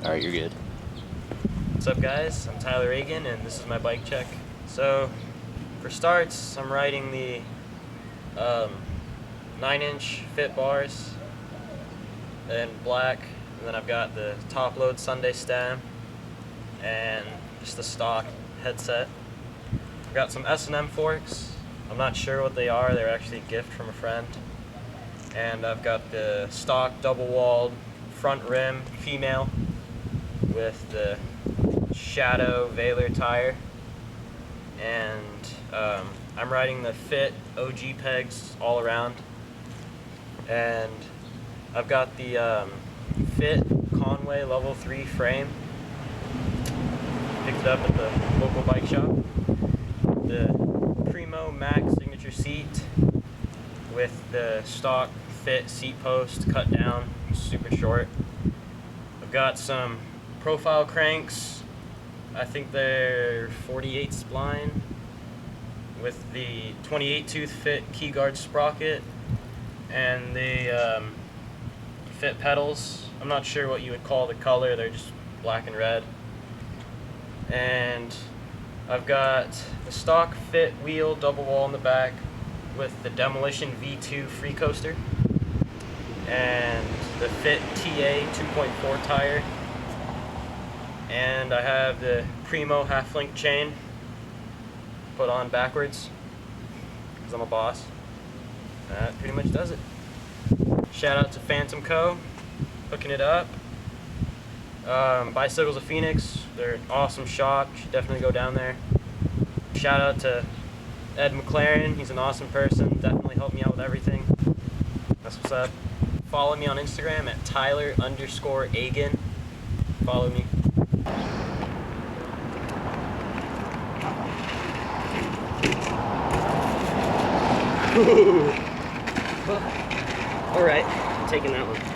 Alright, you're good. What's up, guys? I'm Tyler Agan, and this is my bike check. So, for starts, I'm riding the 9-inch fit bars in black, and then I've got the top load Sunday stem and just the stock headset. I've got some S&M forks. I'm not sure what they are. They're actually a gift from a friend. And I've got the stock double-walled front rim female with the Shadow Veiler tire. And I'm riding the Fit OG pegs all around. And I've got the Fit Conway Level 3 frame. Picked it up at the local bike shop. The Primo Max signature seat with the stock Fit seat post cut down, super short. I've got some profile cranks. I think they're 48 spline with the 28 tooth Fit key guard sprocket and the Fit pedals. I'm not sure what you would call the color, they're just black and red. And I've got the stock Fit wheel double wall in the back with the Demolition V2 free coaster and the Fit TA 2.4 tire. And I have the Primo half-link chain put on backwards because I'm a boss. That pretty much does it. Shout out to Phantom Co. hooking it up. Bicycles of Phoenix, they're an awesome shop. You should definitely go down there. Shout out to Ed McLaren, he's an awesome person. Definitely helped me out with everything. That's what's up. Follow me on Instagram at Tyler_Agan. Follow me. All right, taking that one.